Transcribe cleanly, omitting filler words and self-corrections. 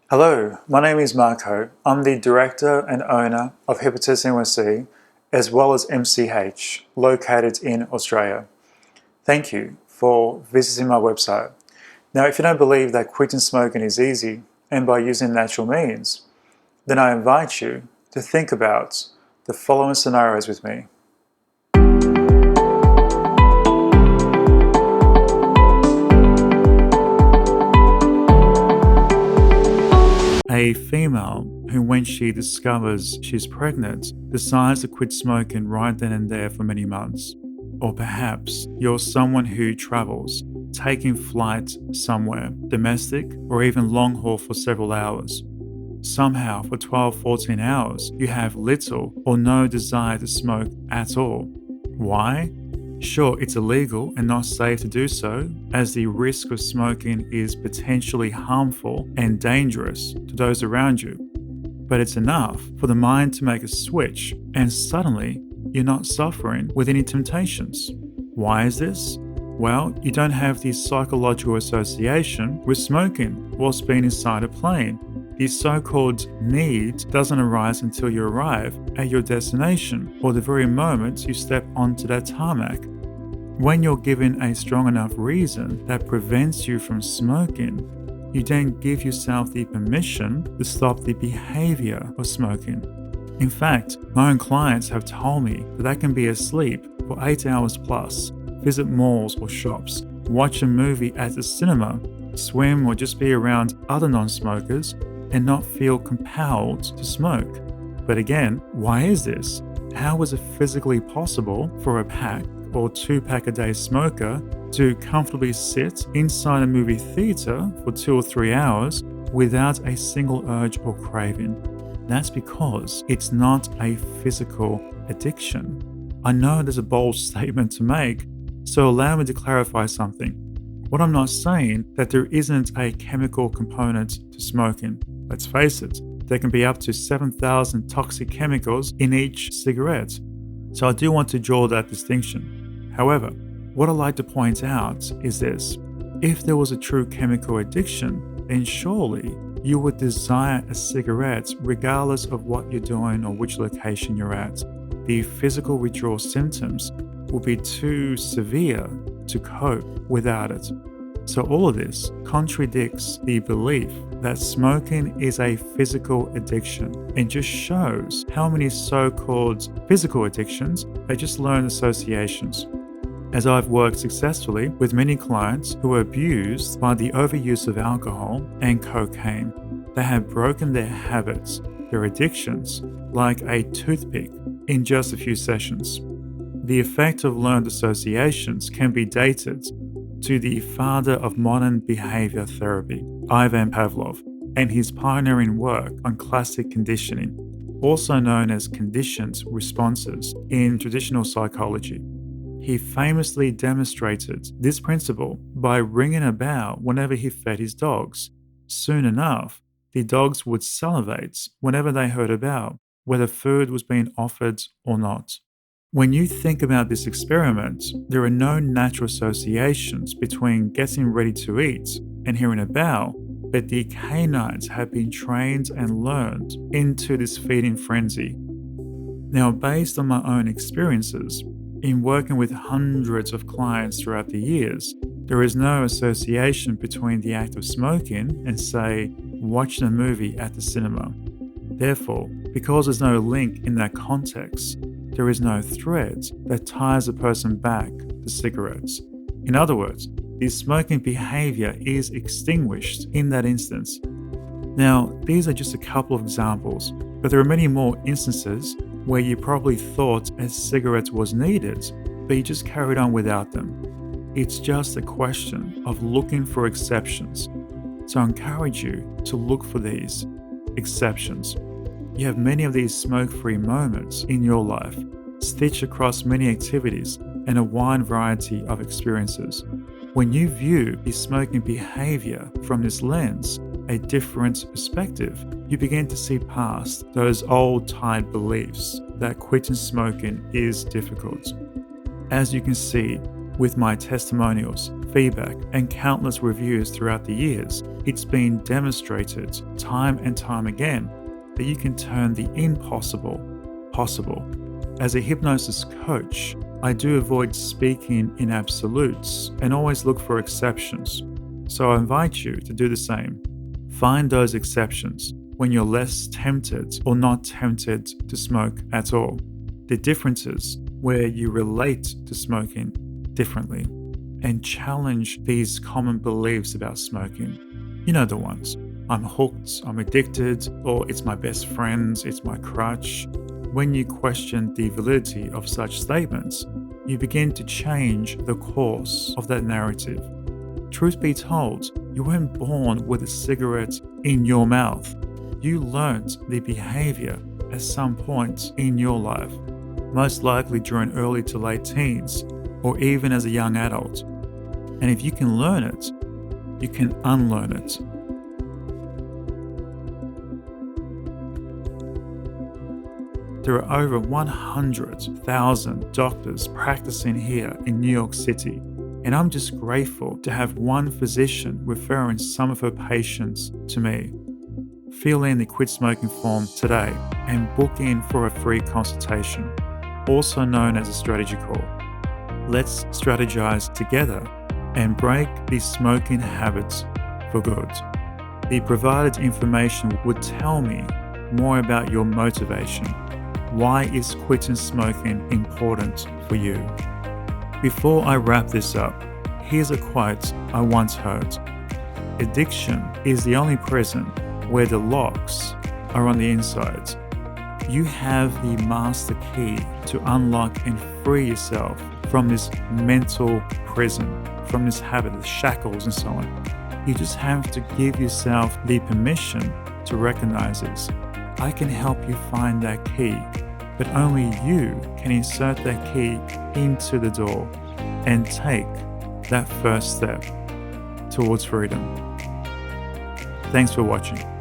Hello, my name is Marco. I'm the director and owner of Hypnotist NYC as well as MCH, located in Australia. Thank you for visiting my website. Now, if you don't believe that quitting smoking is easy and by using natural means, then I invite you to think about the following scenarios with me. A female who, when she discovers she's pregnant, decides to quit smoking right then and there for many months. Or perhaps you're someone who travels, taking flight somewhere, domestic or even long haul for several hours. Somehow for 12-14 hours, you have little or no desire to smoke at all. Why? Sure, it's illegal and not safe to do so, as the risk of smoking is potentially harmful and dangerous to those around you. But it's enough for the mind to make a switch, and suddenly you're not suffering with any temptations. Why is this? Well, you don't have the psychological association with smoking whilst being inside a plane. The so-called need doesn't arise until you arrive at your destination or the very moment you step onto that tarmac. When you're given a strong enough reason that prevents you from smoking, you then give yourself the permission to stop the behavior of smoking. In fact, my own clients have told me that they can be asleep for 8 hours plus, visit malls or shops, watch a movie at the cinema, swim or just be around other non-smokers and not feel compelled to smoke. But again, why is this? How is it physically possible for a pack or 2-pack a day smoker to comfortably sit inside a movie theater for 2 or 3 hours without a single urge or craving? That's because it's not a physical addiction. I know there's a bold statement to make, so allow me to clarify something. What I'm not saying that there isn't a chemical component to smoking. Let's face it, there can be up to 7,000 toxic chemicals in each cigarette. So I do want to draw that distinction. However, what I'd like to point out is this. If there was a true chemical addiction, then surely you would desire a cigarette regardless of what you're doing or which location you're at. The physical withdrawal symptoms will be too severe to cope without it. So all of this contradicts the belief that smoking is a physical addiction and just shows how many so-called physical addictions are just learned associations. As I've worked successfully with many clients who are abused by the overuse of alcohol and cocaine, they have broken their habits, their addictions, like a toothpick in just a few sessions. The effect of learned associations can be dated to the father of modern behavior therapy, Ivan Pavlov, and his pioneering work on classic conditioning, also known as conditioned responses in traditional psychology. He famously demonstrated this principle by ringing a bell whenever he fed his dogs. Soon enough, the dogs would salivate whenever they heard a bell, whether food was being offered or not. When you think about this experiment, there are no natural associations between getting ready to eat and hearing a bell, but the canines have been trained and learned into this feeding frenzy. Now, based on my own experiences, in working with hundreds of clients throughout the years, there is no association between the act of smoking and, say, watching a movie at the cinema. Therefore, because there's no link in that context, there is no thread that ties a person back to cigarettes. In other words, the smoking behavior is extinguished in that instance. Now, these are just a couple of examples, but there are many more instances where you probably thought a cigarette was needed, but you just carried on without them. It's just a question of looking for exceptions. So I encourage you to look for these exceptions. You have many of these smoke-free moments in your life, stitched across many activities and a wide variety of experiences. When you view the smoking behavior from this lens, a different perspective, you begin to see past those old tired beliefs that quitting smoking is difficult. As you can see, With my testimonials, feedback, and countless reviews throughout the years, it's been demonstrated time and time again that you can turn the impossible possible. As a hypnosis coach, I do avoid speaking in absolutes and always look for exceptions. So I invite you to do the same. Find those exceptions when you're less tempted or not tempted to smoke at all. The differences where you relate to smoking differently and challenge these common beliefs about smoking. You know the ones. I'm hooked, I'm addicted, or it's my best friend, it's my crutch. When you question the validity of such statements, you begin to change the course of that narrative. Truth be told, you weren't born with a cigarette in your mouth. You learnt the behavior at some point in your life, most likely during early to late teens, or even as a young adult. And if you can learn it, you can unlearn it. There are over 100,000 doctors practicing here in New York City, and I'm just grateful to have one physician referring some of her patients to me. Fill in the quit smoking form today and book in for a free consultation, also known as a strategy call. Let's strategize together and break these smoking habits for good. The provided information would tell me more about your motivation. Why is quitting smoking important for you? Before I wrap this up, here's a quote I once heard. Addiction is the only prison where the locks are on the inside. You have the master key to unlock and free yourself from this mental prison, from this habit, the shackles and so on. You just have to give yourself the permission to recognize this. I can help you find that key, but only you can insert that key into the door and take that first step towards freedom. Thanks for watching.